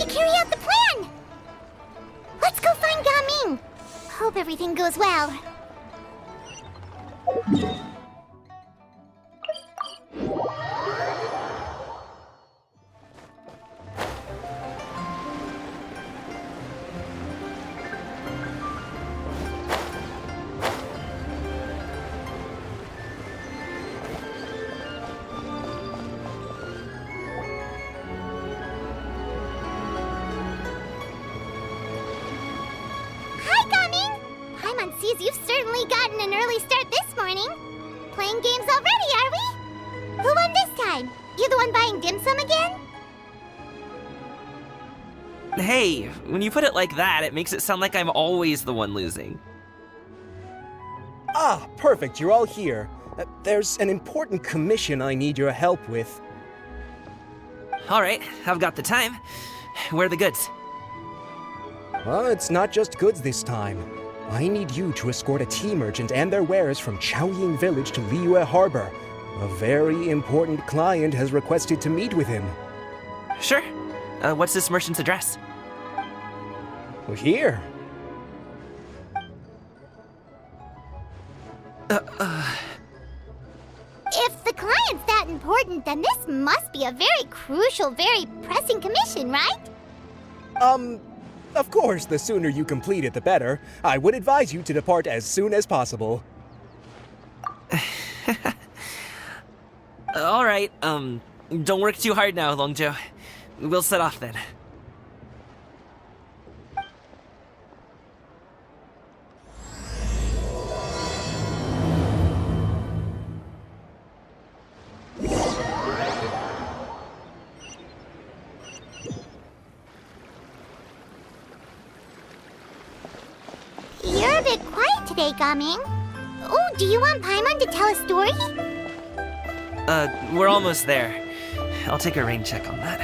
to carry out the plan! Let's go find Gaming! Hope everything goes well. Sees you've certainly gotten an early start this morning. Playing games already, are we? Who won this time? You the one buying dim sum again? Hey, when you put it like that, it makes it sound like I'm always the one losing. Ah, perfect, you're all here. There's an important commission I need your help with. Alright, I've got the time. Where are the goods? Well, it's not just goods this time. I need you to escort a tea merchant and their wares from Chaoying Village to Liyue Harbor. A very important client has requested to meet with him. Sure. What's this merchant's address? Well, here. If the client's that important, then this must be a very crucial, very pressing commission, right? Of course, the sooner you complete it, the better. I would advise you to depart as soon as possible. Alright, don't work too hard now, Longzhou. We'll set off then. You're a bit quiet today, Gaming. Oh, do you want Paimon to tell a story? We're almost there. I'll take a rain check on that.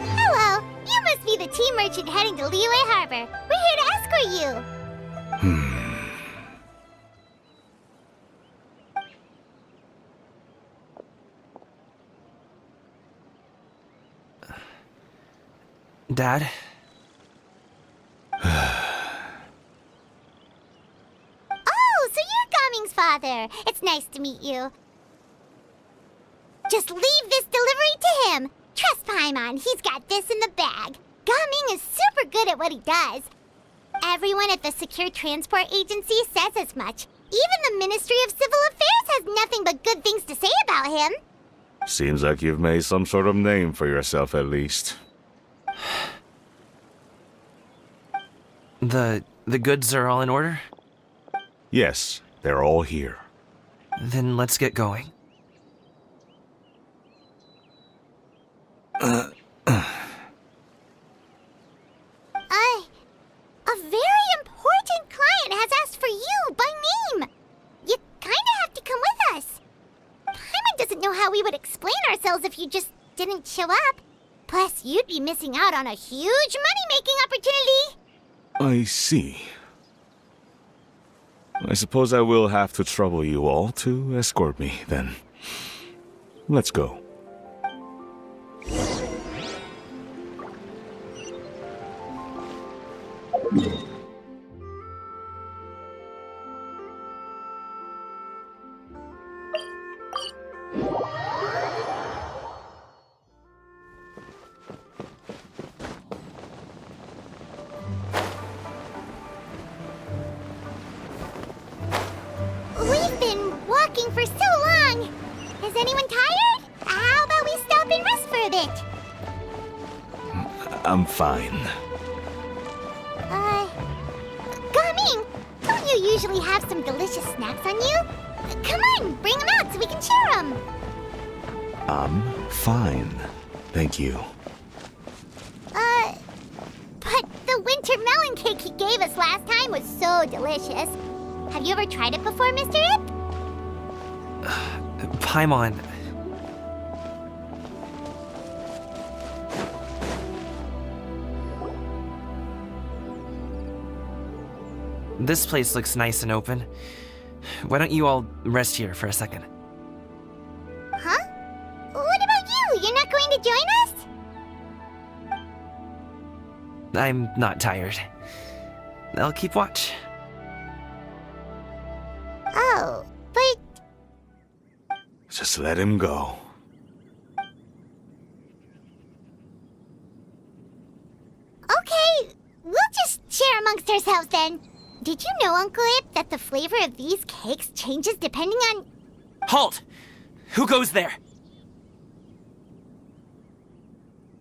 Hello, you must be the tea merchant heading to Liyue Harbor. We're here to escort you. Dad? Oh, so you're Gaming's father. It's nice to meet you. Just leave this delivery to him. Trust Paimon, he's got this in the bag. Gaming is super good at what he does. Everyone at the Secure Transport Agency says as much. Even the Ministry of Civil Affairs has nothing but good things to say about him. Seems like you've made some sort of name for yourself at least. The goods are all in order? Yes, they're all here. Then let's get going. A very important client has asked for you by name. You kinda have to come with us. Paimon doesn't know how we would explain ourselves if you just didn't show up. Plus, you'd be missing out on a huge money-making opportunity. I see. I suppose I will have to trouble you all to escort me, then. Let's go. We've been walking for so long. Is anyone tired? How about we stop and rest for a bit? I'm fine. Gaming, don't you usually have some delicious snacks on you? Come on, bring them out so we can share them. I'm fine. Thank you. But the winter melon cake he gave us last time was so delicious. Have you ever tried it before, Mr. Ip? Paimon. This place looks nice and open. Why don't you all rest here for a second? Huh? What about you? You're not going to join us? I'm not tired. I'll keep watch. Oh, but Just let him go. okay, we'll just share amongst ourselves then. Did you know, Uncle Ip, that the flavor of these cakes changes depending on... Halt! Who goes there?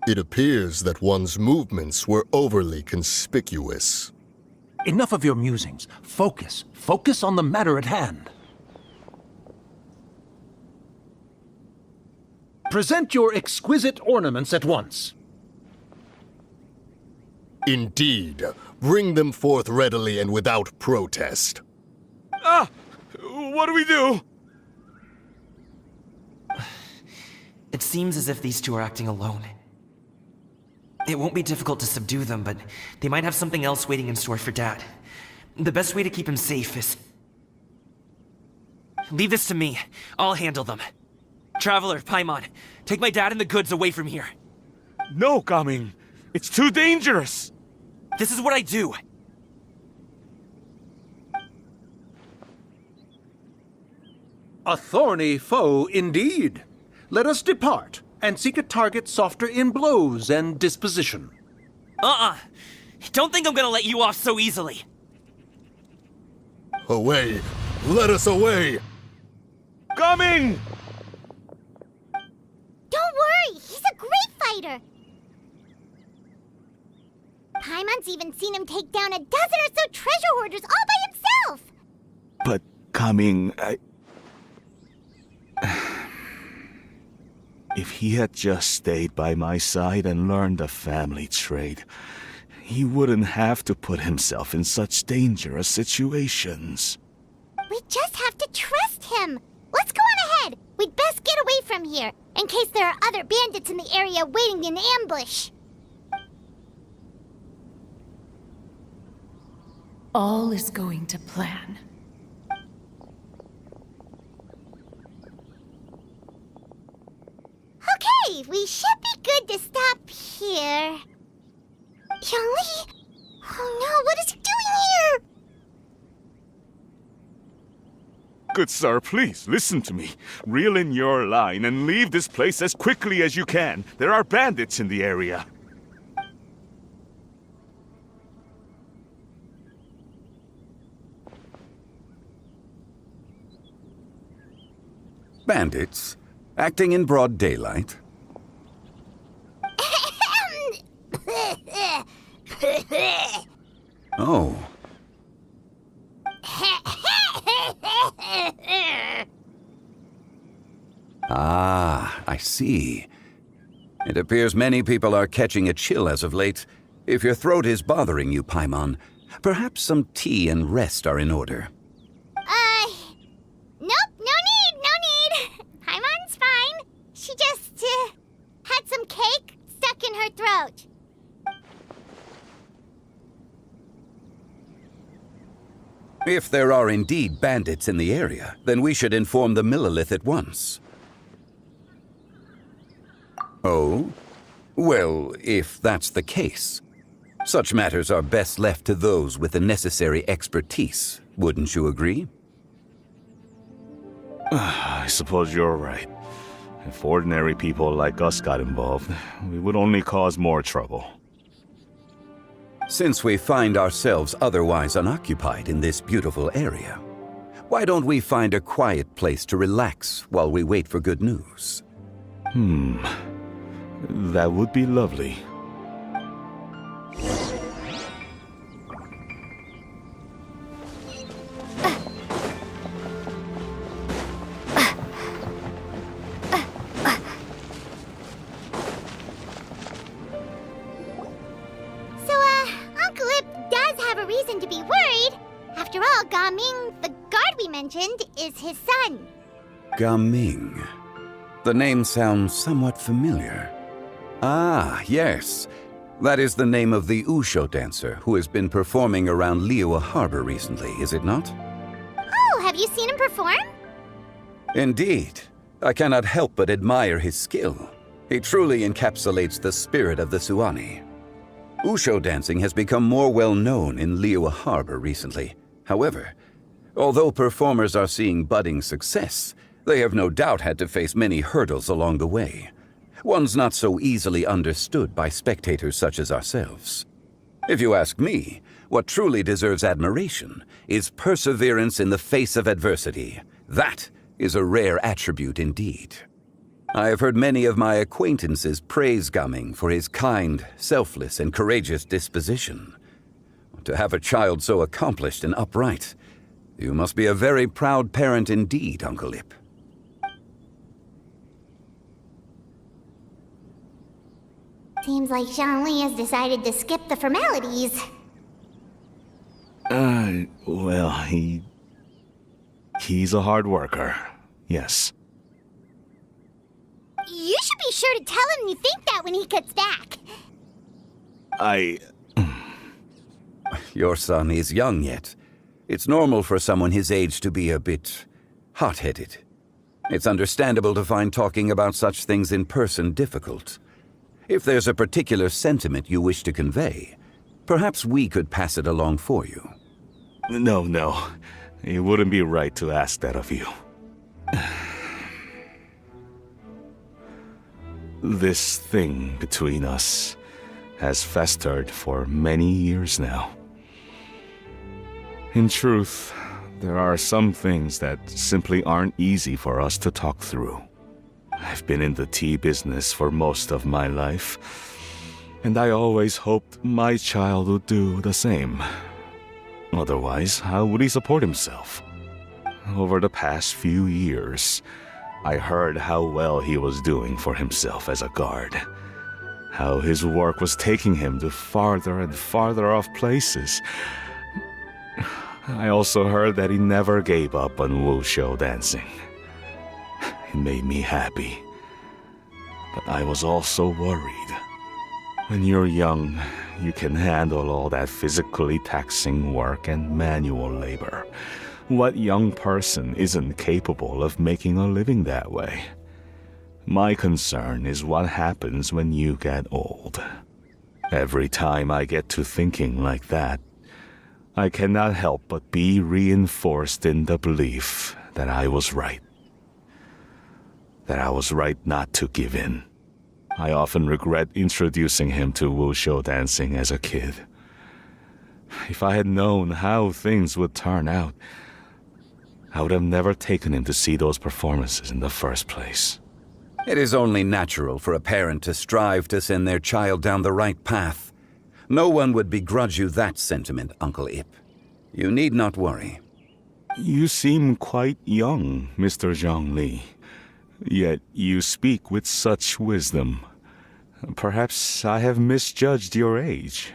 It appears that one's movements were overly conspicuous. Enough of your musings. Focus. Focus on the matter at hand. Present your exquisite ornaments at once. Indeed, bring them forth readily and without protest. Ah! What do we do? It seems as if these two are acting alone. It won't be difficult to subdue them, but they might have something else waiting in store for Dad. The best way to keep him safe is... Leave this to me. I'll handle them. Traveler, Paimon, take my dad and the goods away from here. No, Gaming. It's too dangerous. This is what I do. A thorny foe indeed. Let us depart and seek a target softer in blows and disposition. Don't think I'm gonna let you off so easily. Away! Let us away! Coming! Don't worry, he's a great fighter. Paimon's even seen him take down a dozen or so treasure hoarders all by himself. But Coming, If he had just stayed by my side and learned the family trade, he wouldn't have to put himself in such dangerous situations. We just have to trust him. Let's go on ahead. We'd best get away from here, in case there are other bandits in the area waiting in ambush. All is going to plan. Okay, we should be good to stop here. Yongli? Oh no, what is he doing here? Good sir, please, listen to me. Reel in your line and leave this place as quickly as you can. There are bandits in the area. Bandits? Acting in broad daylight? Oh. Ah, I see. It appears many people are catching a chill as of late. If your throat is bothering you, Paimon, perhaps some tea and rest are in order. Nope, no need. Paimon's fine. She just, had some cake stuck in her throat. If there are indeed bandits in the area, then we should inform the Millelith at once. Oh? Well, if that's the case, such matters are best left to those with the necessary expertise, wouldn't you agree? I suppose you're right. If ordinary people like us got involved, we would only cause more trouble. Since we find ourselves otherwise unoccupied in this beautiful area, why don't we find a quiet place to relax while we wait for good news? That would be lovely. Uncle Ip does have a reason to be worried. After all, Gaming, the guard we mentioned, is his son. Gaming. The name sounds somewhat familiar. Ah, yes. That is the name of the Usho dancer who has been performing around Liyue Harbor recently, is it not? Oh, have you seen him perform? Indeed. I cannot help but admire his skill. He truly encapsulates the spirit of the Suani. Usho dancing has become more well known in Liyue Harbor recently. However, although performers are seeing budding success, they have no doubt had to face many hurdles along the way. One's not so easily understood by spectators such as ourselves. If you ask me, what truly deserves admiration is perseverance in the face of adversity. That is a rare attribute indeed. I have heard many of my acquaintances praise Gaming for his kind, selfless, and courageous disposition. To have a child so accomplished and upright, you must be a very proud parent indeed, Uncle Ip. Seems like Zhongli has decided to skip the formalities. Well, he's a hard worker. Yes. You should be sure to tell him you think that when he gets back. Your son is young yet. It's normal for someone his age to be a bit hot-headed. It's understandable to find talking about such things in person difficult. If there's a particular sentiment you wish to convey, perhaps we could pass it along for you. No. It wouldn't be right to ask that of you. This thing between us has festered for many years now. In truth, there are some things that simply aren't easy for us to talk through. I've been in the tea business for most of my life, and I always hoped my child would do the same. Otherwise, how would he support himself? Over the past few years, I heard how well he was doing for himself as a guard. How his work was taking him to farther and farther off places. I also heard that he never gave up on wushu dancing. It made me happy. But I was also worried. When you're young, you can handle all that physically taxing work and manual labor. What young person isn't capable of making a living that way? My concern is what happens when you get old. Every time I get to thinking like that, I cannot help but be reinforced in the belief that I was right. That I was right not to give in. I often regret introducing him to wushu dancing as a kid. If I had known how things would turn out, I would have never taken him to see those performances in the first place. It is only natural for a parent to strive to send their child down the right path. No one would begrudge you that sentiment, Uncle Ip. You need not worry. You seem quite young, Mr. Zhongli. Yet you speak with such wisdom. Perhaps I have misjudged your age.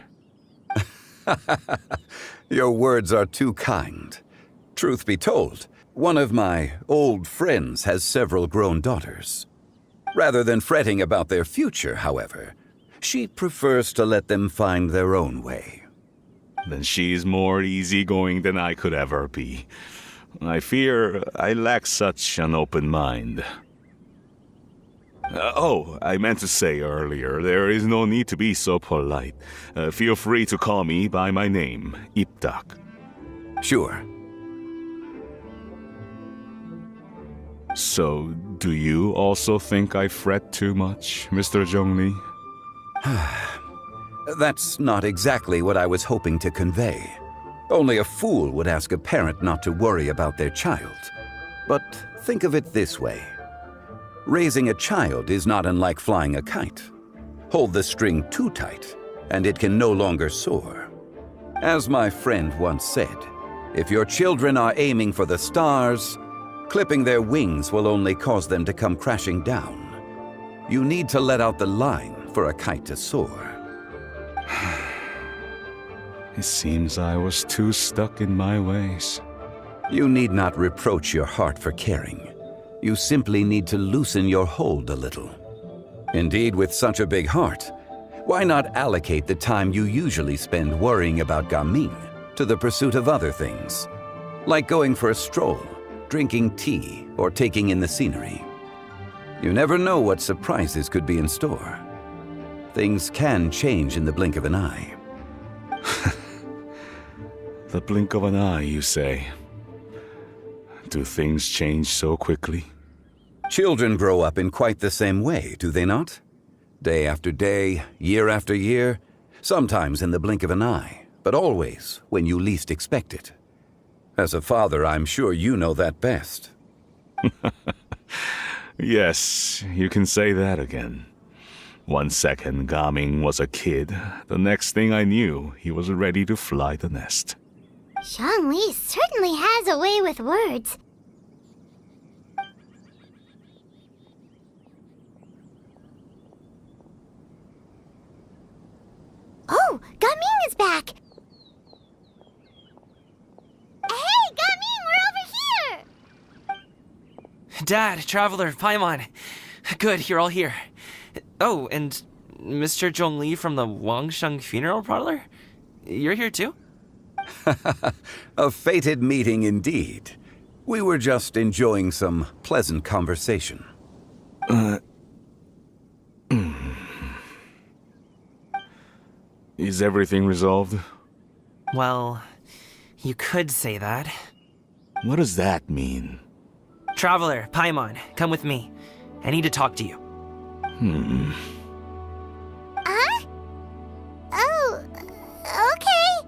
Your words are too kind. Truth be told, one of my old friends has several grown daughters. Rather than fretting about their future, however, she prefers to let them find their own way. Then she's more easygoing than I could ever be. I fear I lack such an open mind. I meant to say earlier, there is no need to be so polite. Feel free to call me by my name, Ipdak. Sure. So, do you also think I fret too much, Mr. Zhongli? That's not exactly what I was hoping to convey. Only a fool would ask a parent not to worry about their child. But think of it this way. Raising a child is not unlike flying a kite. Hold the string too tight, and it can no longer soar. As my friend once said, if your children are aiming for the stars, clipping their wings will only cause them to come crashing down. You need to let out the line for a kite to soar. It seems I was too stuck in my ways. You need not reproach your heart for caring. You simply need to loosen your hold a little. Indeed, with such a big heart, Why not allocate the time you usually spend worrying about Gaming to the pursuit of other things, like going for a stroll, drinking tea, or taking in the scenery? You never know what surprises could be in store. Things can change in the blink of an eye. The blink of an eye, you say? Do things change so quickly? Children grow up in quite the same way, do they not? Day after day, year after year, sometimes in the blink of an eye, but always when you least expect it. As a father, I'm sure you know that best. Yes, you can say that again. 1 second Gaming was a kid, the next thing I knew, he was ready to fly the nest. Zhongli certainly has a way with words. Oh, Gaming is back! Hey, Gaming, we're over here! Dad, Traveler, Paimon. Good, you're all here. Oh, and Mr. Zhongli from the Wangsheng Funeral Parlor? You're here too? A fated meeting indeed. We were just enjoying some pleasant conversation. Is everything resolved? Well, you could say that. What does that mean? Traveler, Paimon, come with me. I need to talk to you. Huh? Oh, okay.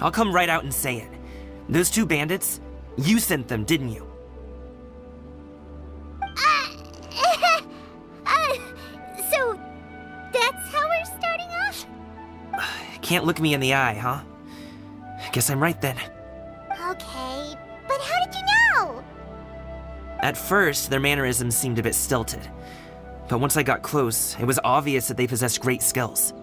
I'll come right out and say it. Those two bandits, you sent them, didn't you? So that's how we're starting off? Can't look me in the eye, huh? Guess I'm right then. Okay, but how did you know? At first, their mannerisms seemed a bit stilted. But once I got close, it was obvious that they possessed great skills.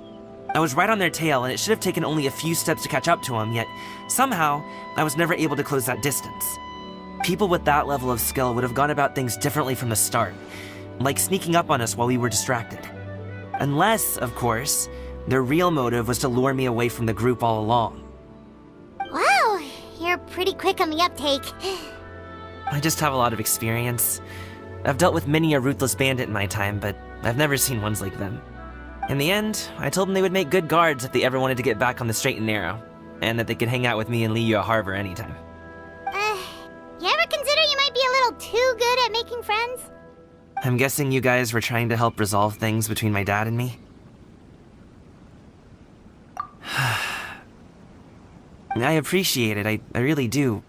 I was right on their tail, and it should have taken only a few steps to catch up to them, yet somehow, I was never able to close that distance. People with that level of skill would have gone about things differently from the start, like sneaking up on us while we were distracted. Unless, of course, their real motive was to lure me away from the group all along. Wow, you're pretty quick on the uptake. I just have a lot of experience. I've dealt with many a ruthless bandit in my time, but I've never seen ones like them. In the end, I told them they would make good guards if they ever wanted to get back on the straight and narrow, and that they could hang out with me in Liyue Harbor anytime. You ever consider you might be a little too good at making friends? I'm guessing you guys were trying to help resolve things between my dad and me? I appreciate it, I really do.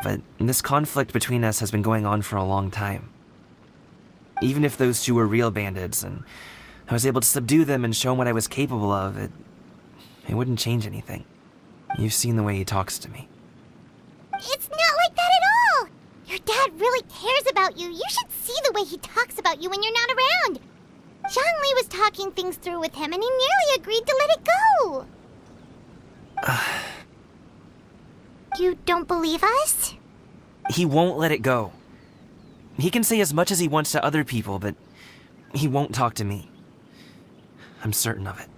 But this conflict between us has been going on for a long time. Even if those two were real bandits, and I was able to subdue them and show him what I was capable of, it wouldn't change anything. You've seen the way he talks to me. It's not like that at all! Your dad really cares about you. You should see the way he talks about you when you're not around. Zhongli was talking things through with him, and he nearly agreed to let it go. You don't believe us? He won't let it go. He can say as much as he wants to other people, but he won't talk to me. I'm certain of it.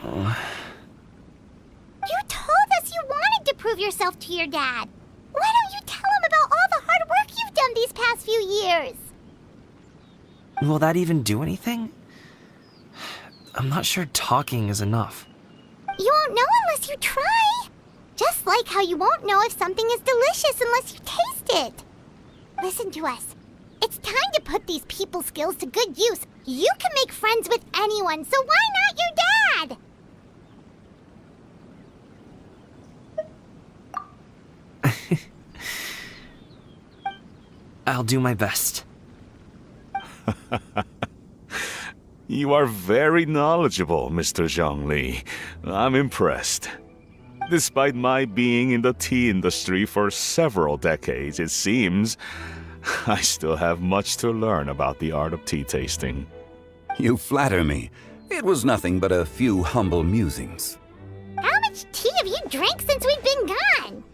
You told us you wanted to prove yourself to your dad. Why don't you tell him about all the hard work you've done these past few years? Will that even do anything? I'm not sure talking is enough. You won't know unless you try. Just like how you won't know if something is delicious unless you taste it. Listen to us. It's time to put these people skills to good use. You can make friends with anyone, so why not your dad? I'll do my best. You are very knowledgeable, Mr. Zhongli. I'm impressed. Despite my being in the tea industry for several decades, it seems I still have much to learn about the art of tea tasting. You flatter me. It was nothing but a few humble musings. How much tea have you drank since we've been gone?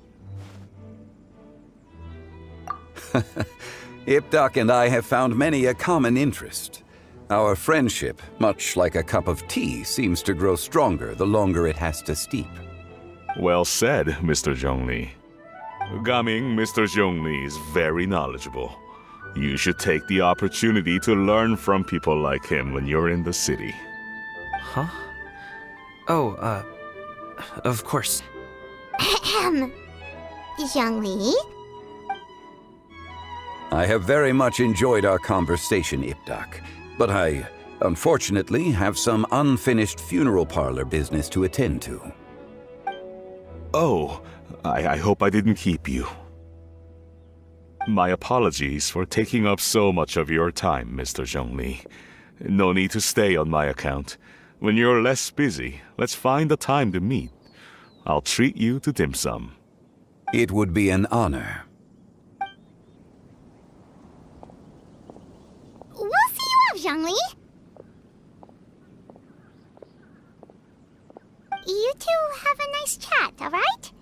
Ipdak and I have found many a common interest. Our friendship, much like a cup of tea, seems to grow stronger the longer it has to steep. Well said, Mr. Zhongli. Gaming, Mr. Zhongli is very knowledgeable. You should take the opportunity to learn from people like him when you're in the city. Huh? Oh, of course. Ahem. Zhongli? I have very much enjoyed our conversation, Ipdak, but I, unfortunately, have some unfinished funeral parlor business to attend to. Oh, I hope I didn't keep you. My apologies for taking up so much of your time, Mr. Zhongli. No need to stay on my account. When you're less busy, let's find a time to meet. I'll treat you to dim sum. It would be an honor. We'll see you off, Zhongli. You two have a nice chat, all right?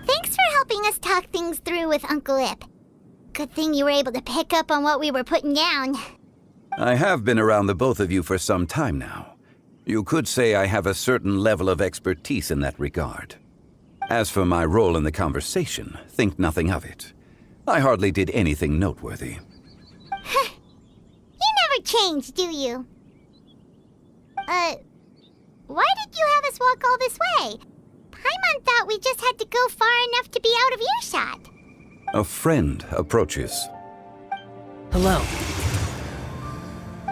Thanks for helping us talk things through with Uncle Ip. Good thing you were able to pick up on what we were putting down. I have been around the both of you for some time now. You could say I have a certain level of expertise in that regard. As for my role in the conversation, think nothing of it. I hardly did anything noteworthy. You never change, do you? Why did you have us walk all this way? Paimon thought we just had to go far enough to be out of earshot. A friend approaches. Hello.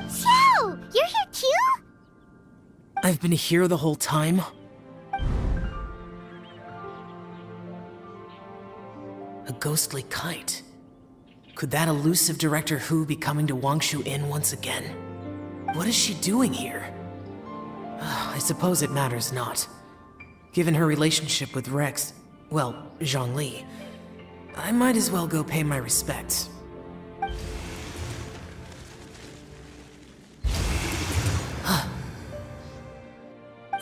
So, you're here too? I've been here the whole time? A ghostly kite. Could that elusive Director Hu be coming to Wangshu Inn once again? What is she doing here? I suppose it matters not. Given her relationship with Rex, well, Zhongli, I might as well go pay my respects.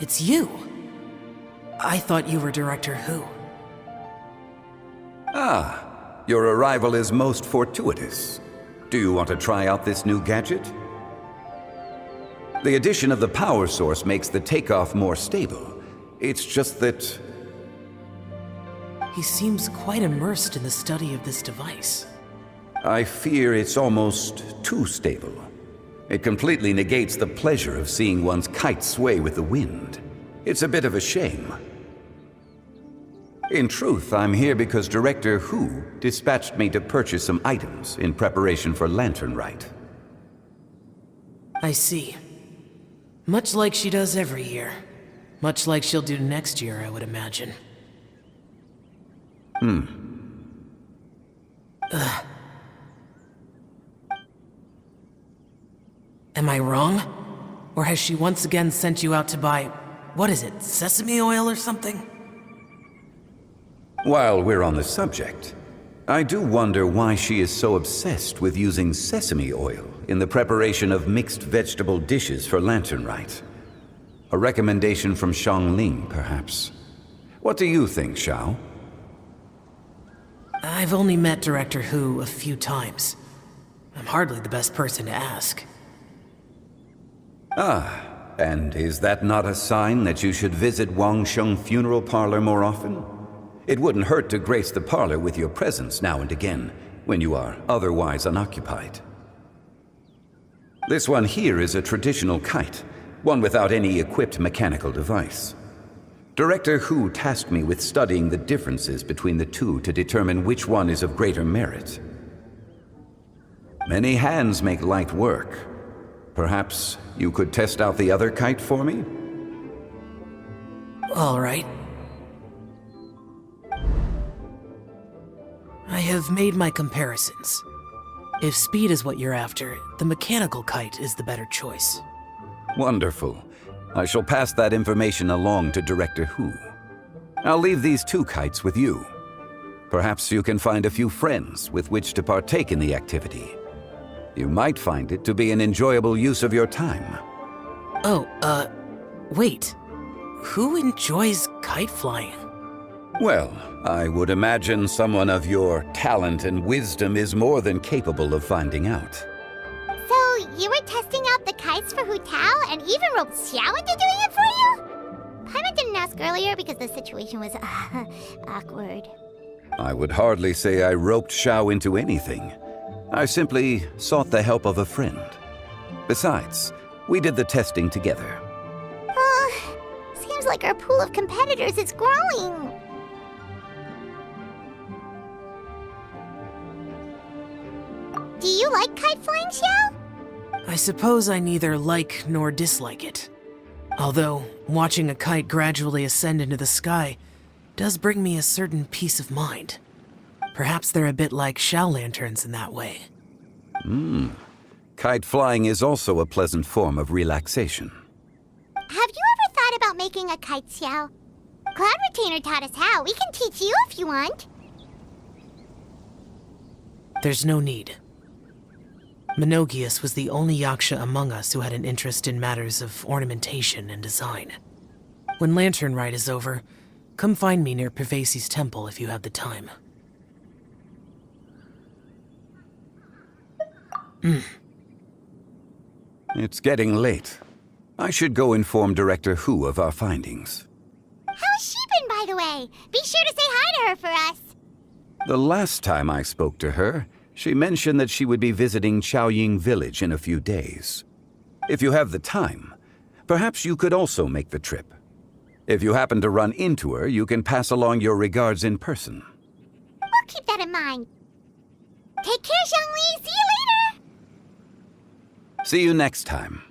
It's you! I thought you were Director Hu. Ah, your arrival is most fortuitous. Do you want to try out this new gadget? The addition of the power source makes the takeoff more stable. It's just that... He seems quite immersed in the study of this device. I fear it's almost too stable. It completely negates the pleasure of seeing one's kite sway with the wind. It's a bit of a shame. In truth, I'm here because Director Hu dispatched me to purchase some items in preparation for Lantern Rite. I see. Much like she does every year. Much like she'll do next year, I would imagine. Am I wrong? Or has she once again sent you out to buy, what is it, sesame oil or something? While we're on the subject, I do wonder why she is so obsessed with using sesame oil in the preparation of mixed vegetable dishes for Lantern Rite. A recommendation from Xiangling, perhaps. What do you think, Xiao? I've only met Director Hu a few times. I'm hardly the best person to ask. Ah, and is that not a sign that you should visit Wangsheng Funeral Parlor more often? It wouldn't hurt to grace the parlor with your presence now and again, when you are otherwise unoccupied. This one here is a traditional kite, one without any equipped mechanical device. Director Hu tasked me with studying the differences between the two to determine which one is of greater merit. Many hands make light work. Perhaps you could test out the other kite for me? All right. I have made my comparisons. If speed is what you're after, the mechanical kite is the better choice. Wonderful. I shall pass that information along to Director Hu. I'll leave these two kites with you. Perhaps you can find a few friends with which to partake in the activity. You might find it to be an enjoyable use of your time. Oh, wait. Who enjoys kite flying? Well, I would imagine someone of your talent and wisdom is more than capable of finding out. So, you were testing out the kites for Hu Tao and even roped Xiao into doing it for you? Paimon didn't ask earlier because the situation was awkward. I would hardly say I roped Xiao into anything. I simply sought the help of a friend. Besides, we did the testing together. Seems like our pool of competitors is growing. Do you like kite flying, Xiao? I suppose I neither like nor dislike it. Although, watching a kite gradually ascend into the sky does bring me a certain peace of mind. Perhaps they're a bit like Xiao lanterns in that way. Kite flying is also a pleasant form of relaxation. Have you ever thought about making a kite, Xiao? Cloud Retainer taught us how. We can teach you if you want. There's no need. Menogias was the only Yaksha among us who had an interest in matters of ornamentation and design. When Lantern Rite is over, come find me near Pervasi's temple if you have the time. It's getting late. I should go inform Director Hu of our findings. How's she been, by the way? Be sure to say hi to her for us. The last time I spoke to her, she mentioned that she would be visiting Chaoying Village in a few days. If you have the time, perhaps you could also make the trip. If you happen to run into her, you can pass along your regards in person. We'll keep that in mind. Take care, Zhongli. See you later. See you next time.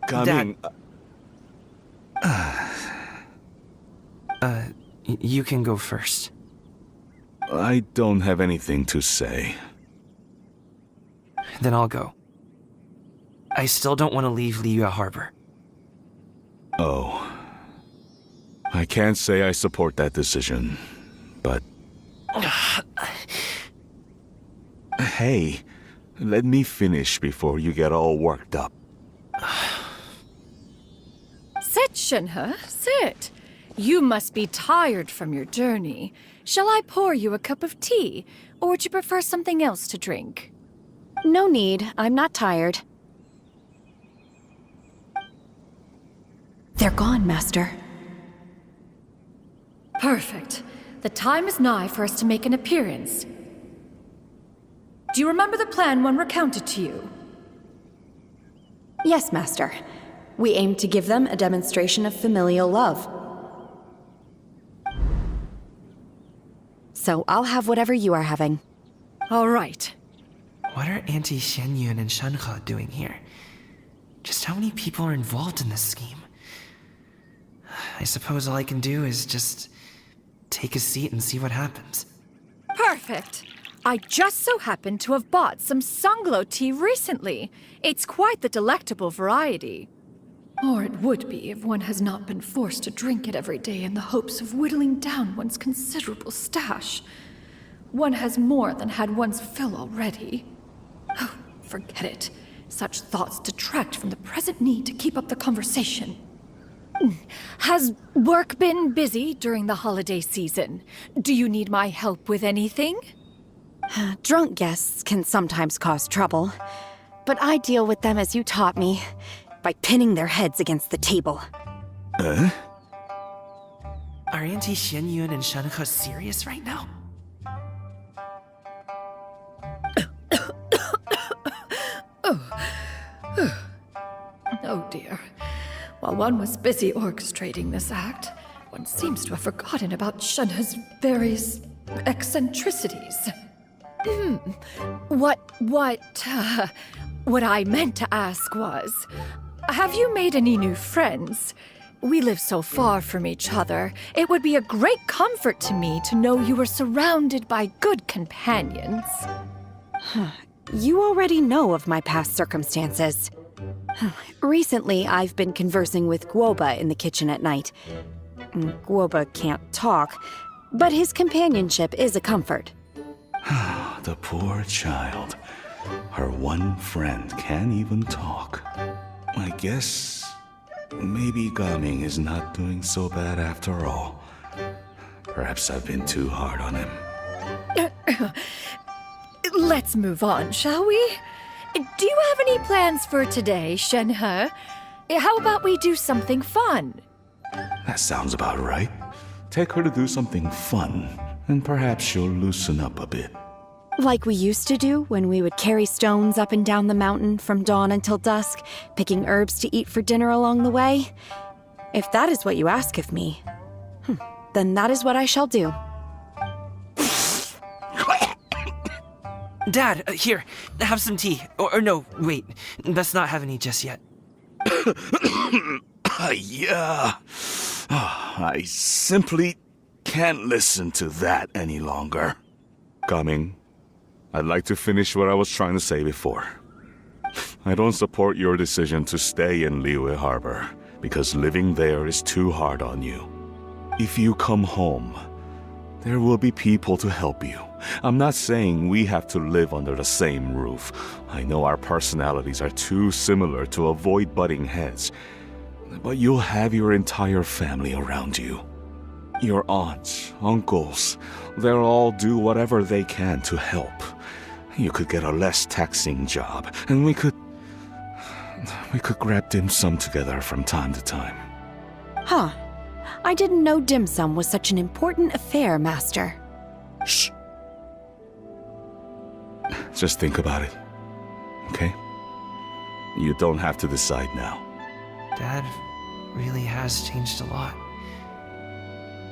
Coming. You can go first. I don't have anything to say. Then I'll go. I still don't want to leave Liyue Harbor. Oh. I can't say I support that decision, but... Hey, let me finish before you get all worked up. Sit, Shenhe, sit. You must be tired from your journey. Shall I pour you a cup of tea, or would you prefer something else to drink? No need. I'm not tired. They're gone, Master. Perfect. The time is nigh for us to make an appearance. Do you remember the plan when recounted to you? Yes, Master. We aim to give them a demonstration of familial love. So I'll have whatever you are having. All right. What are Auntie Xianyun and Shenhe doing here? Just how many people are involved in this scheme? I suppose all I can do is just take a seat and see what happens. Perfect. I just so happen to have bought some Sunglow tea recently. It's quite the delectable variety. Or it would be if one has not been forced to drink it every day in the hopes of whittling down one's considerable stash. One has more than had one's fill already. Oh, forget it. Such thoughts detract from the present need to keep up the conversation. Has work been busy during the holiday season? Do you need my help with anything? Drunk guests can sometimes cause trouble, but I deal with them as you taught me, by pinning their heads against the table. Are Auntie Xianyun and Shenhe serious right now? Oh dear. While one was busy orchestrating this act, one seems to have forgotten about Shenhe's various eccentricities. What I meant to ask was, have you made any new friends? We live so far from each other. It would be a great comfort to me to know you were surrounded by good companions. You already know of my past circumstances. Recently, I've been conversing with Guoba in the kitchen at night. Guoba can't talk, but his companionship is a comfort. The poor child. Her one friend can't even talk. I guess maybe Gaming is not doing so bad after all. Perhaps I've been too hard on him. Let's move on, shall we? Do you have any plans for today, Shenhe? How about we do something fun? That sounds about right. Take her to do something fun, and perhaps she'll loosen up a bit. Like we used to do when we would carry stones up and down the mountain from dawn until dusk, picking herbs to eat for dinner along the way? If that is what you ask of me, then that is what I shall do. Dad, here, have some tea. Or no, wait, let's not have any just yet. Yeah. I simply can't listen to that any longer. Gaming, I'd like to finish what I was trying to say before. I don't support your decision to stay in Liyue Harbor, because living there is too hard on you. If you come home, there will be people to help you. I'm not saying we have to live under the same roof. I know our personalities are too similar to avoid butting heads. But you'll have your entire family around you. Your aunts, uncles, they'll all do whatever they can to help. You could get a less taxing job, and we could grab dim sum together from time to time. Huh. I didn't know dim sum was such an important affair, Master. Shh. Just think about it, okay? You don't have to decide now. Dad really has changed a lot.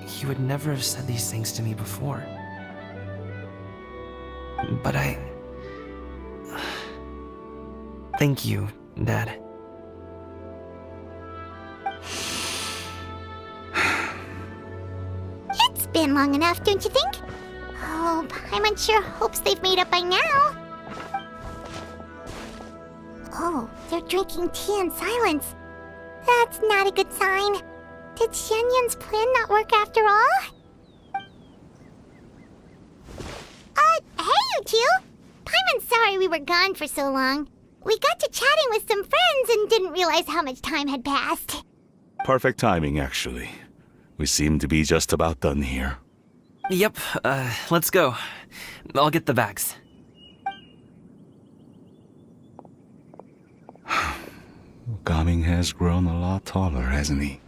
He would never have said these things to me before. But thank you, Dad. It's been long enough, don't you think? Oh, Paimon sure hopes they've made up by now. Oh, they're drinking tea in silence. That's not a good sign. Did Xianyun's plan not work after all? Hey you two! Paimon's sorry we were gone for so long. We got to chatting with some friends and didn't realize how much time had passed. Perfect timing, actually. We seem to be just about done here. Yep, let's go. I'll get the bags. Gaming has grown a lot taller, hasn't he?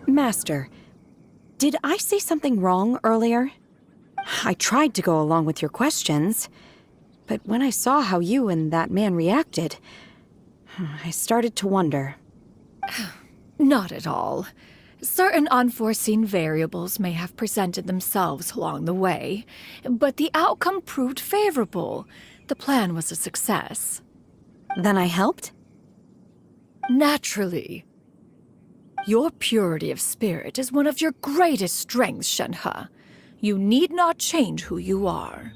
Master, did I say something wrong earlier? I tried to go along with your questions, but when I saw how you and that man reacted, I started to wonder. Not at all. Certain unforeseen variables may have presented themselves along the way, but the outcome proved favorable. The plan was a success. Then I helped? Naturally. Your purity of spirit is one of your greatest strengths, Shenhe. You need not change who you are.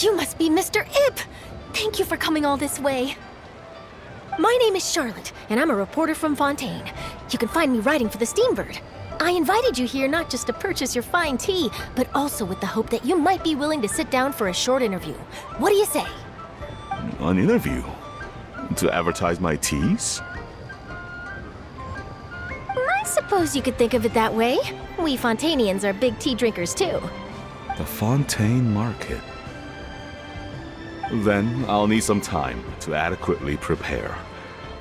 You must be Mr. Ip! Thank you for coming all this way. My name is Charlotte, and I'm a reporter from Fontaine. You can find me writing for the Steambird. I invited you here not just to purchase your fine tea, but also with the hope that you might be willing to sit down for a short interview. What do you say? An interview? To advertise my teas? I suppose you could think of it that way. We Fontainians are big tea drinkers too. The Fontaine Market. Then I'll need some time to adequately prepare.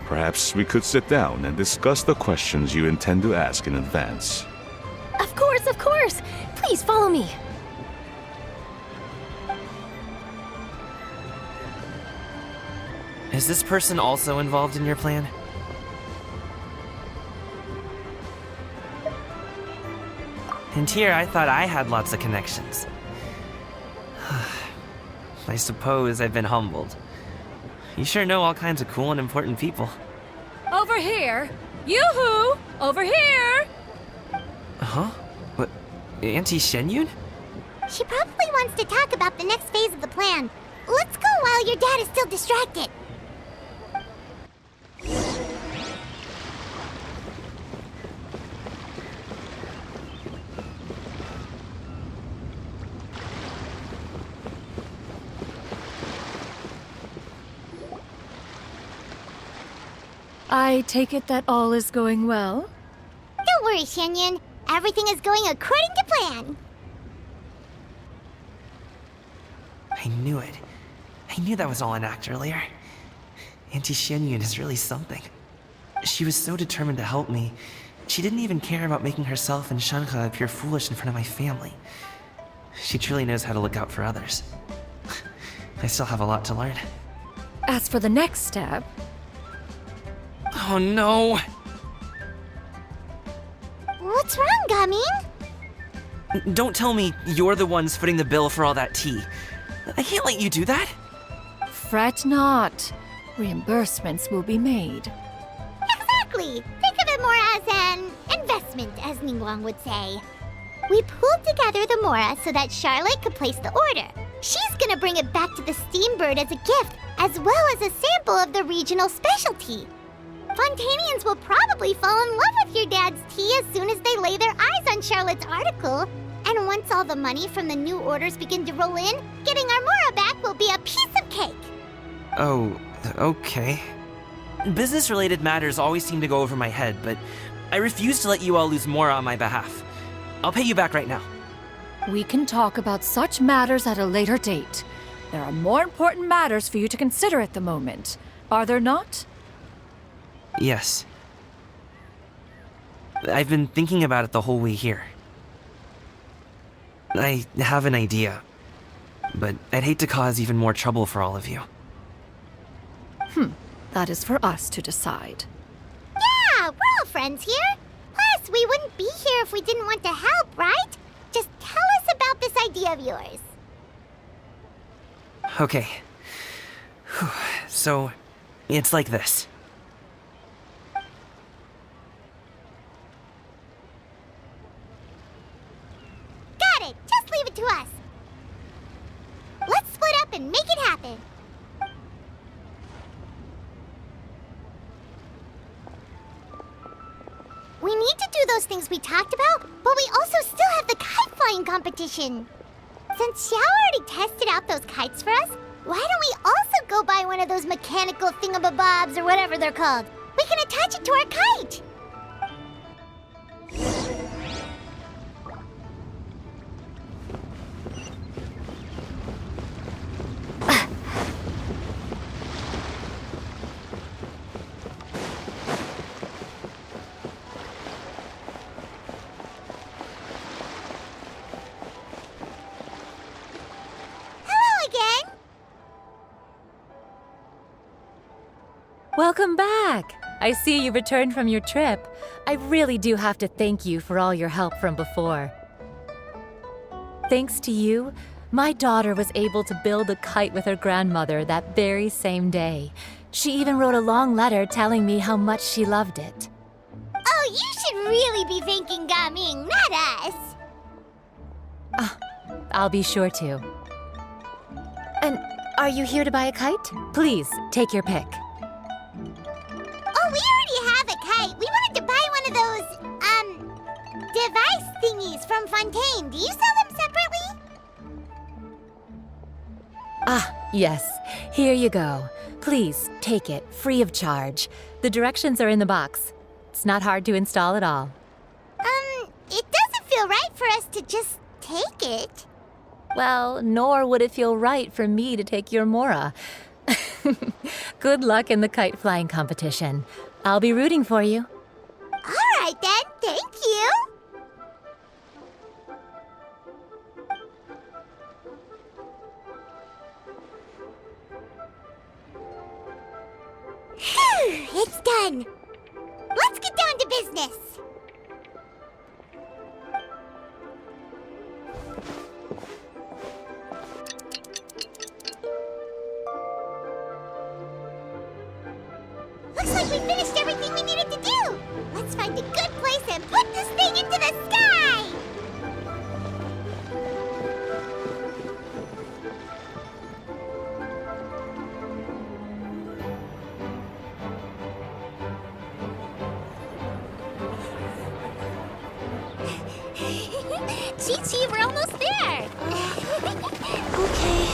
Perhaps we could sit down and discuss the questions you intend to ask in advance. Of course, of course! Please follow me. Is this person also involved in your plan? And here I thought I had lots of connections. I suppose I've been humbled. You sure know all kinds of cool and important people. Over here! Yoo-hoo! Over here! Huh? What? Auntie Shenyun? She probably wants to talk about the next phase of the plan. Let's go while your dad is still distracted. I take it that all is going well? Don't worry, Shenyun. Everything is going according to plan. I knew it. I knew that was all an act earlier. Auntie Shenyun is really something. She was so determined to help me. She didn't even care about making herself and Shanka appear foolish in front of my family. She truly knows how to look out for others. I still have a lot to learn. As for the next step, oh no! What's wrong, Gaming? Don't tell me you're the ones footing the bill for all that tea. I can't let you do that. fret not. Reimbursements will be made. Exactly. Think of it more as an investment, as Ningguang would say. We pooled together the Mora so that Charlotte could place the order. She's gonna bring it back to the Steambird as a gift, as well as a sample of the regional specialty. Fontanians will probably fall in love with your dad's tea as soon as they lay their eyes on Charlotte's article. And once all the money from the new orders begin to roll in, getting our Mora back will be a piece of cake. Oh, okay. Business-related matters always seem to go over my head, but I refuse to let you all lose more on my behalf. I'll pay you back right now. We can talk about such matters at a later date. There are more important matters for you to consider at the moment, are there not? Yes. I've been thinking about it the whole way here. I have an idea, but I'd hate to cause even more trouble for all of you. That is for us to decide. Yeah, we're all friends here. Plus, we wouldn't be here if we didn't want to help, right? Just tell us about this idea of yours. Okay. So, it's like this. Got it. Just leave it to us. Let's split up and make it happen. We need to do those things we talked about, but we also still have the kite flying competition. Since Xiao already tested out those kites for us, why don't we also go buy one of those mechanical thingamabobs or whatever they're called? We can attach it to our kite. Welcome back! I see you returned from your trip. I really do have to thank you for all your help from before. Thanks to you, my daughter was able to build a kite with her grandmother that very same day. She even wrote a long letter telling me how much she loved it. Oh, you should really be thanking Gaming, not us. I'll be sure to. And are you here to buy a kite? Please, take your pick. Oh, we already have a kite. We wanted to buy one of those, device thingies from Fontaine. Do you sell them separately? Yes. Here you go. Please, take it, free of charge. The directions are in the box. It's not hard to install at all. It doesn't feel right for us to just take it. Well, nor would it feel right for me to take your Mora. Good luck in the kite flying competition. I'll be rooting for you. All right then, thank you. Phew, it's done. Let's get down to business. Looks like we finished everything we needed to do. Let's find a good place and put this thing into the sky. Chi-Chi, we're almost there. Okay.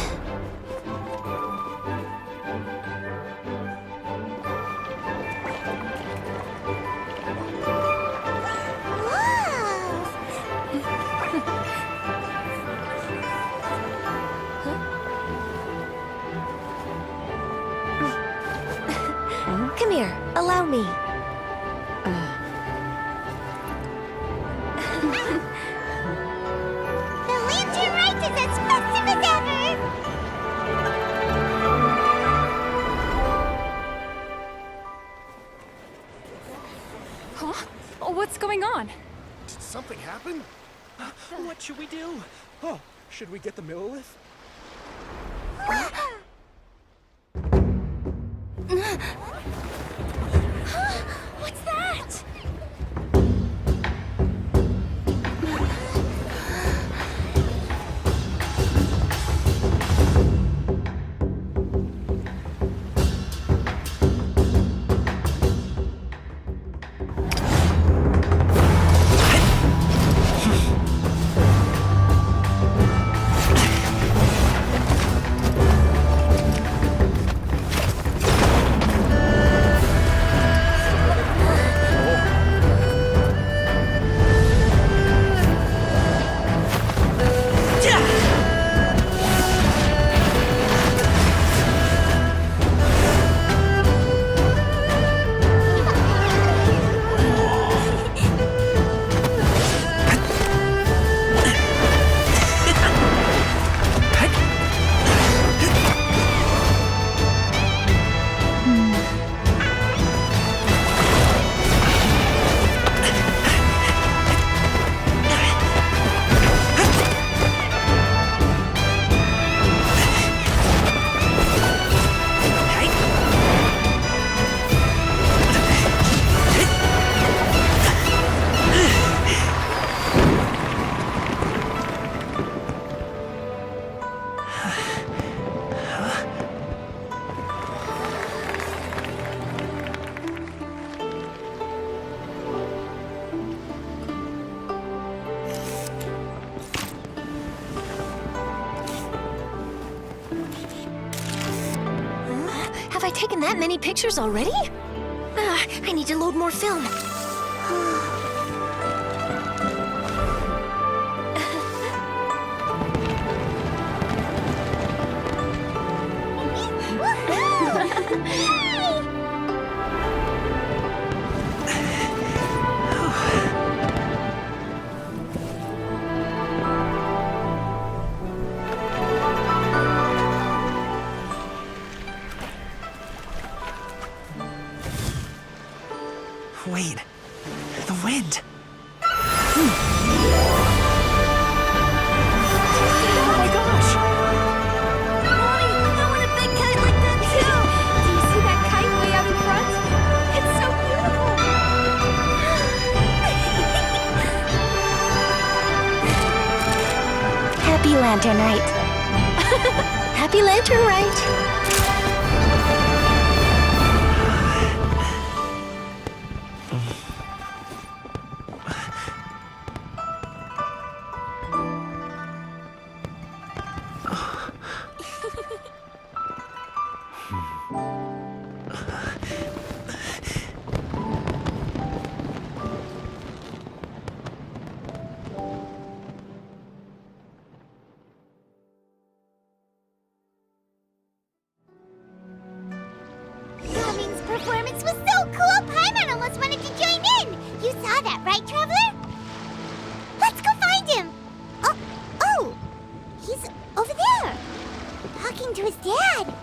Come here, allow me. The lantern rite is as festive as ever! Huh? Oh, what's going on? Did something happen? What should we do? Oh, should we get the Millilith? What's that? Have I taken that many pictures already? I need to load more film. Wait, the wind. Oh my gosh! Mommy, I want a big kite like that too! Do you see that kite way out in front? It's so beautiful! Happy Lantern Rite. Happy Lantern Rite! performance was so cool, Paimon almost wanted to join in! You saw that, right, Traveler? Let's go find him! Oh! He's over there! Talking to his dad!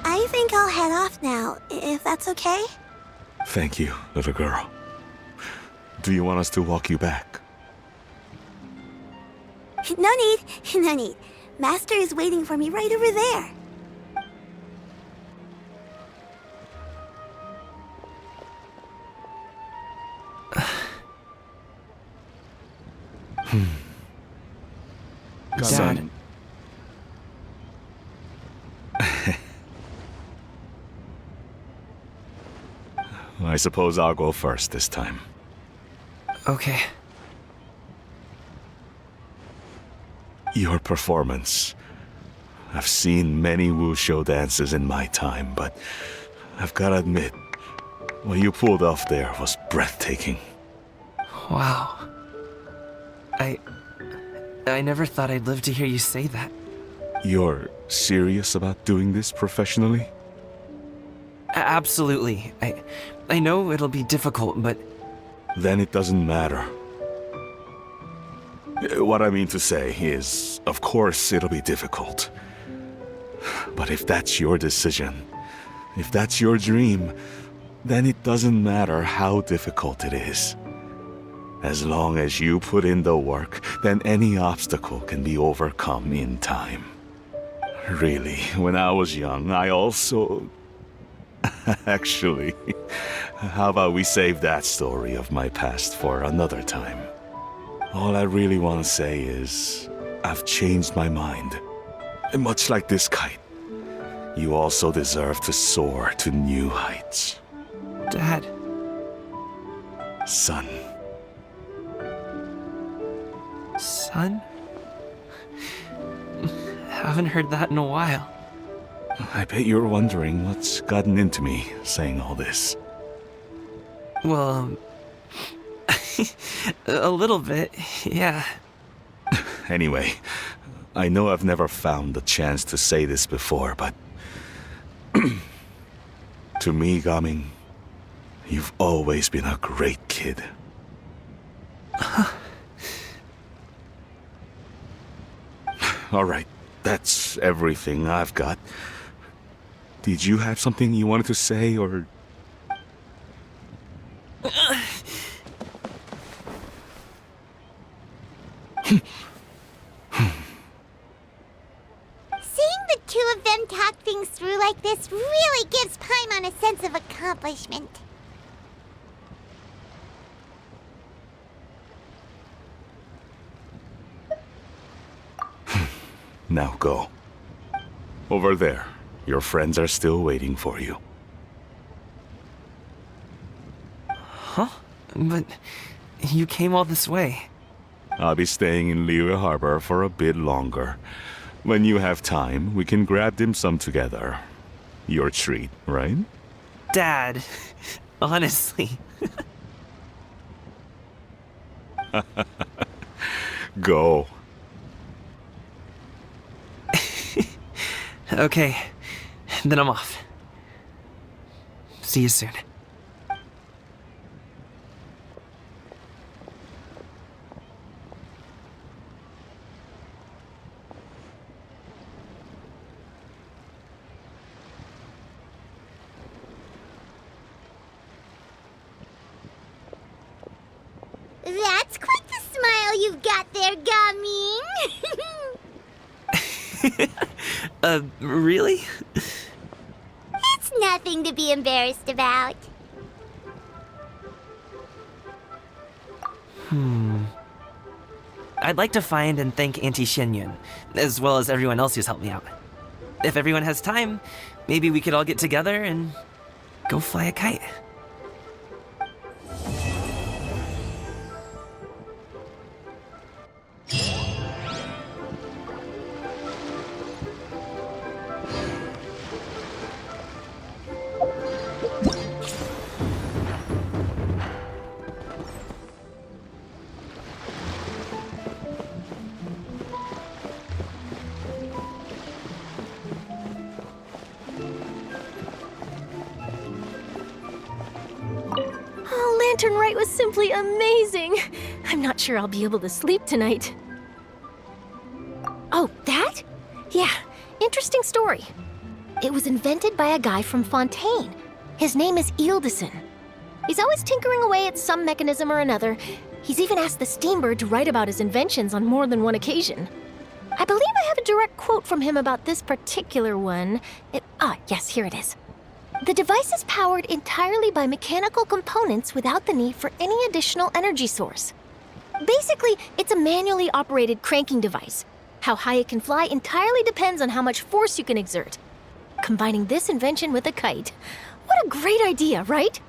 I think I'll head off now, if that's okay? Thank you, little girl. Do you want us to walk you back? No need. Master is waiting for me right over there. Dad. I suppose I'll go first this time. Okay. Your performance. I've seen many wushou dances in my time, but I've gotta admit, what you pulled off there was breathtaking. Wow. I never thought I'd live to hear you say that. You're serious about doing this professionally? Absolutely. I know it'll be difficult, but... Then it doesn't matter. What I mean to say is, of course it'll be difficult. But if that's your decision, if that's your dream, then it doesn't matter how difficult it is. As long as you put in the work, then any obstacle can be overcome in time. Really, when I was young, I also... Actually, how about we save that story of my past for another time? All I really want to say is, I've changed my mind. And much like this kite, you also deserve to soar to new heights. Dad. Son. Son? Haven't heard that in a while. I bet you're wondering what's gotten into me saying all this. Well, a little bit, yeah. Anyway, I know I've never found the chance to say this before, but... to me, Gaming, you've always been a great kid. Alright, that's everything I've got. Did you have something you wanted to say, or... Seeing the two of them talk things through like this really gives Paimon a sense of accomplishment. Now go. Over there. Your friends are still waiting for you. Huh? But you came all this way. I'll be staying in Liyue Harbor for a bit longer. When you have time, we can grab dim sum together. Your treat, right? Dad, honestly. Go. Okay, then I'm off. See you soon. That's quite the smile you've got there, Gaming. Really? It's nothing to be embarrassed about. I'd like to find and thank Auntie Xinyun, as well as everyone else who's helped me out. If everyone has time, maybe we could all get together and go fly a kite. lantern rite was simply amazing. I'm not sure I'll be able to sleep tonight. Oh, that? Yeah, interesting story. It was invented by a guy from Fontaine. His name is Ildison. He's always tinkering away at some mechanism or another. He's even asked the Steambird to write about his inventions on more than one occasion. I believe I have a direct quote from him about this particular one. Yes, here it is. The device is powered entirely by mechanical components without the need for any additional energy source. Basically, it's a manually operated cranking device. How high it can fly entirely depends on how much force you can exert. Combining this invention with a kite. What a great idea, right?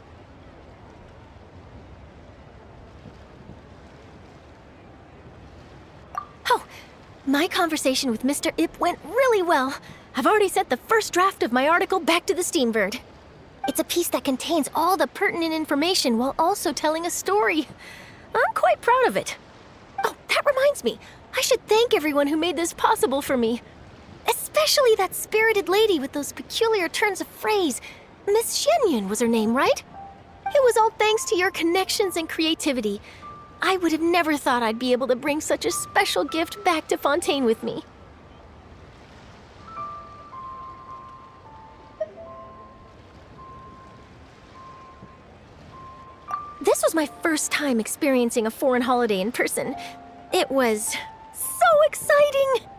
Oh, my conversation with Mr. Ip went really well. I've already sent the first draft of my article back to the Steambird. It's a piece that contains all the pertinent information while also telling a story. I'm quite proud of it. Oh, that reminds me. I should thank everyone who made this possible for me. Especially that spirited lady with those peculiar turns of phrase. Miss Shenyun was her name, right? It was all thanks to your connections and creativity. I would have never thought I'd be able to bring such a special gift back to Fontaine with me. This was my first time experiencing a foreign holiday in person. It was so exciting!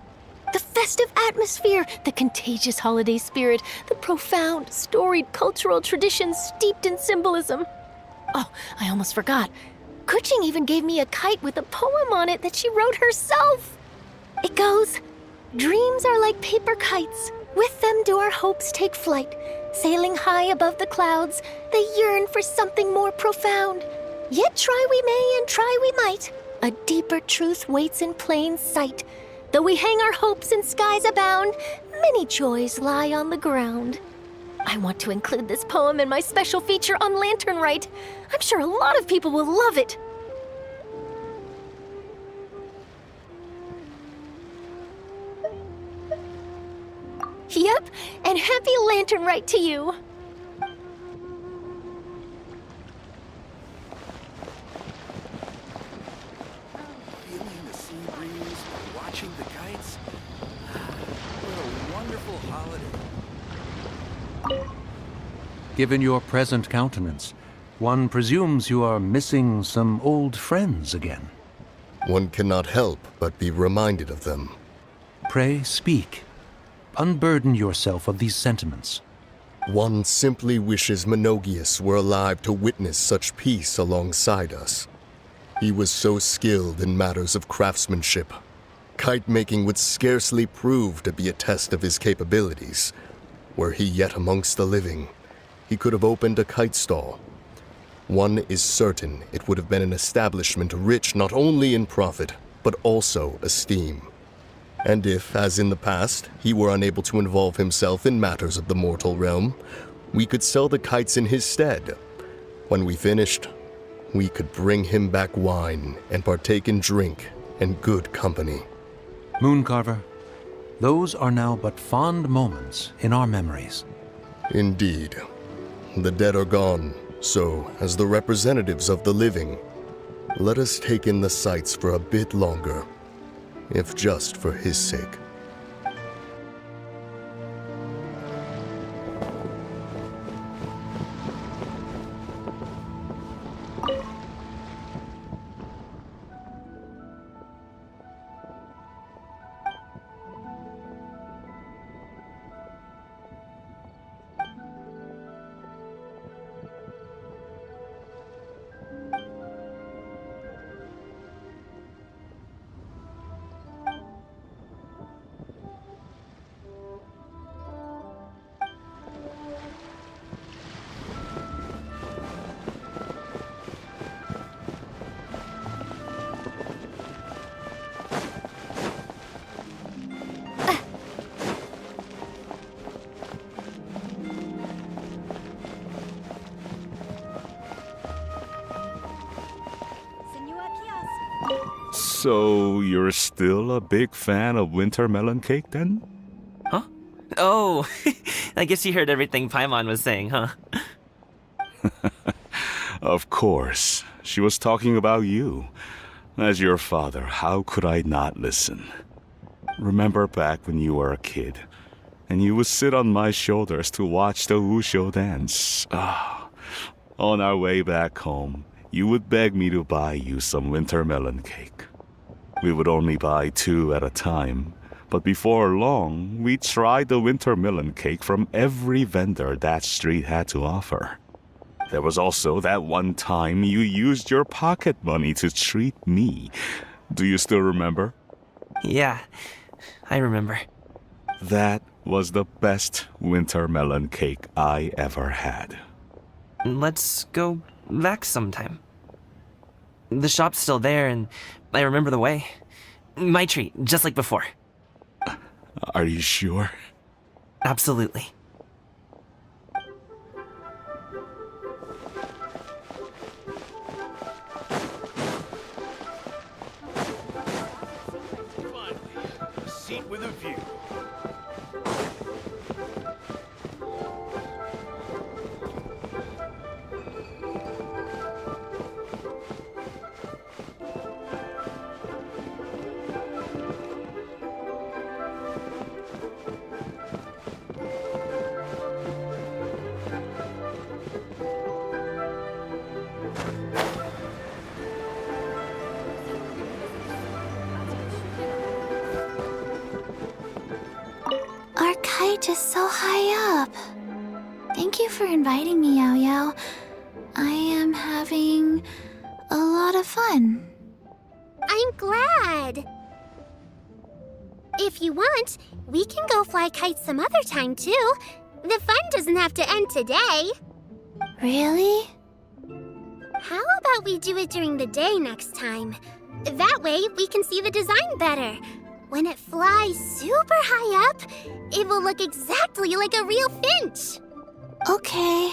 The festive atmosphere, the contagious holiday spirit, the profound, storied cultural traditions steeped in symbolism. Oh, I almost forgot. Kuching even gave me a kite with a poem on it that she wrote herself. It goes, "Dreams are like paper kites. With them do our hopes take flight. Sailing high above the clouds, they yearn for something more profound. Yet try we may and try we might. A deeper truth waits in plain sight. Though we hang our hopes in skies abound, many joys lie on the ground." I want to include this poem in my special feature on Lantern Rite. I'm sure a lot of people will love it. Yep, and happy Lantern Rite to you. Feeling the sea breeze, watching the kites. What a wonderful holiday. Given your present countenance, one presumes you are missing some old friends again. One cannot help but be reminded of them. Pray speak. Unburden yourself of these sentiments. One simply wishes Menogius were alive to witness such peace alongside us. He was so skilled in matters of craftsmanship. Kite making would scarcely prove to be a test of his capabilities. Were he yet amongst the living, he could have opened a kite stall. One is certain it would have been an establishment rich not only in profit, but also esteem. And if, as in the past, he were unable to involve himself in matters of the mortal realm, we could sell the kites in his stead. When we finished, we could bring him back wine and partake in drink and good company. Mooncarver, those are now but fond moments in our memories. Indeed. The dead are gone, so, as the representatives of the living, let us take in the sights for a bit longer, if just for his sake. So, you're still a big fan of winter melon cake then? Huh? Oh, I guess you heard everything Paimon was saying, huh? Of course. She was talking about you. As your father, how could I not listen? Remember back when you were a kid, and you would sit on my shoulders to watch the Wushu dance. On our way back home, you would beg me to buy you some winter melon cake. We would only buy 2 at a time, but before long, we tried the winter melon cake from every vendor that street had to offer. There was also that one time you used your pocket money to treat me. Do you still remember? Yeah, I remember. That was the best winter melon cake I ever had. Let's go back sometime. The shop's still there, and I remember the way. My treat, just like before. Are you sure? Absolutely. A seat with a view. Our kite is so high up. Thank you for inviting me, Yao Yao. I am having a lot of fun. I'm glad. If you want, we can go fly kites some other time, too. The fun doesn't have to end today. Really? How about we do it during the day next time? That way, we can see the design better. When it flies super high up, it will look exactly like a real finch. Okay.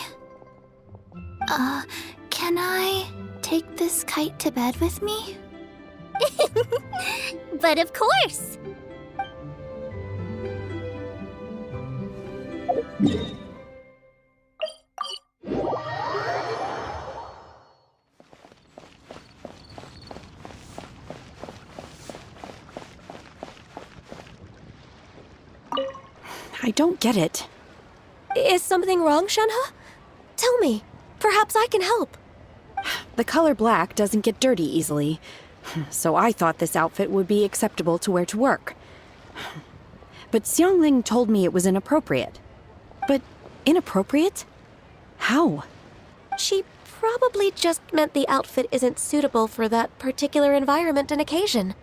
Can I take this kite to bed with me? But of course. I don't get it. Is something wrong, Shenhe? Tell me. Perhaps I can help. The color black doesn't get dirty easily, so I thought this outfit would be acceptable to wear to work. But Xiangling told me it was inappropriate. But inappropriate? How? She probably just meant the outfit isn't suitable for that particular environment and occasion.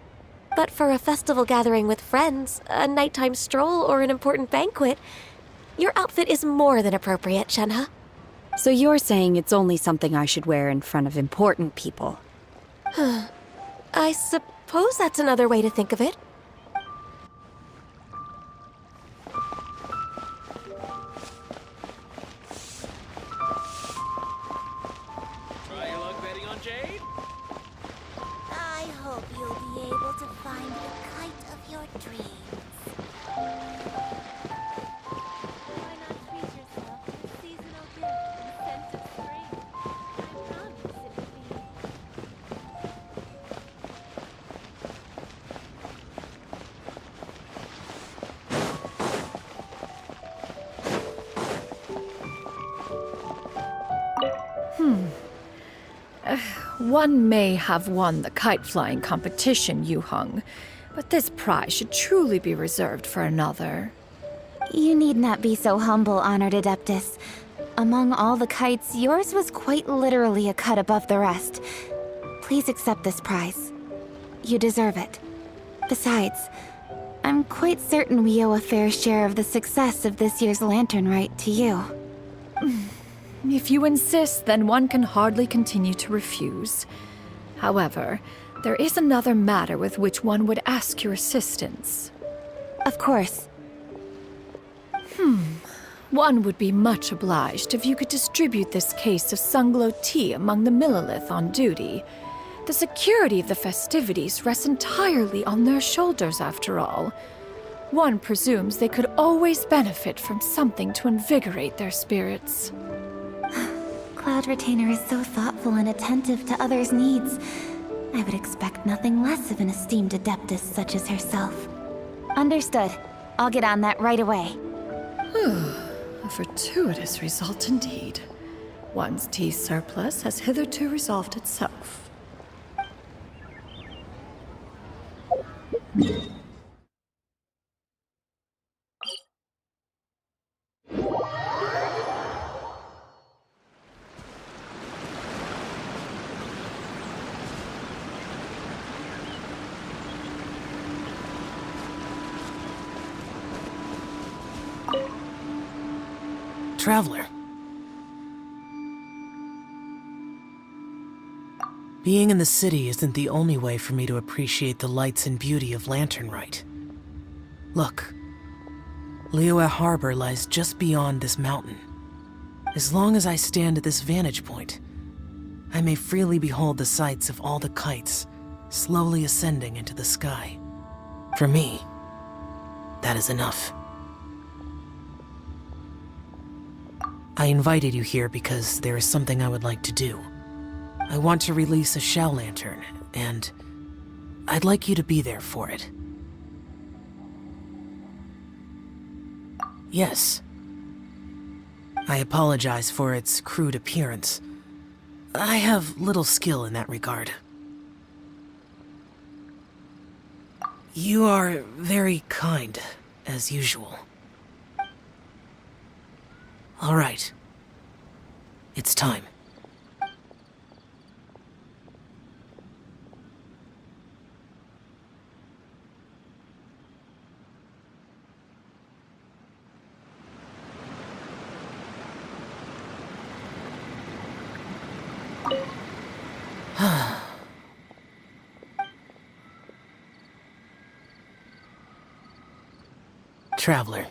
But for a festival gathering with friends, a nighttime stroll, or an important banquet, your outfit is more than appropriate, Shenhe. So you're saying it's only something I should wear in front of important people? I suppose that's another way to think of it. Try your luck betting on Jade? I hope you'll be able to find the kite of your dreams. Why not treat yourself to a seasonal gift in the scent of spring? I promise it will be. One may have won the kite flying competition, Yu Heng, but this prize should truly be reserved for another. You need not be so humble, Honored Adeptus. Among all the kites, yours was quite literally a cut above the rest. Please accept this prize. You deserve it. Besides, I'm quite certain we owe a fair share of the success of this year's lantern rite to you. If you insist, then one can hardly continue to refuse. However, there is another matter with which one would ask your assistance. Of course. One would be much obliged if you could distribute this case of Sunglow tea among the Millilith on duty. The security of the festivities rests entirely on their shoulders, after all. One presumes they could always benefit from something to invigorate their spirits. Cloud Retainer is so thoughtful and attentive to others' needs. I would expect nothing less of an esteemed adeptus such as herself. Understood. I'll get on that right away. A fortuitous result indeed. One's tea surplus has hitherto resolved itself. Traveler. Being in the city isn't the only way for me to appreciate the lights and beauty of Lantern Rite. Look, Liyue Harbor lies just beyond this mountain. As long as I stand at this vantage point, I may freely behold the sights of all the kites slowly ascending into the sky. For me, that is enough. I invited you here because there is something I would like to do. I want to release a shell lantern, and I'd like you to be there for it. Yes. I apologize for its crude appearance. I have little skill in that regard. You are very kind, as usual. All right. It's time. Traveler.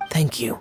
Thank you.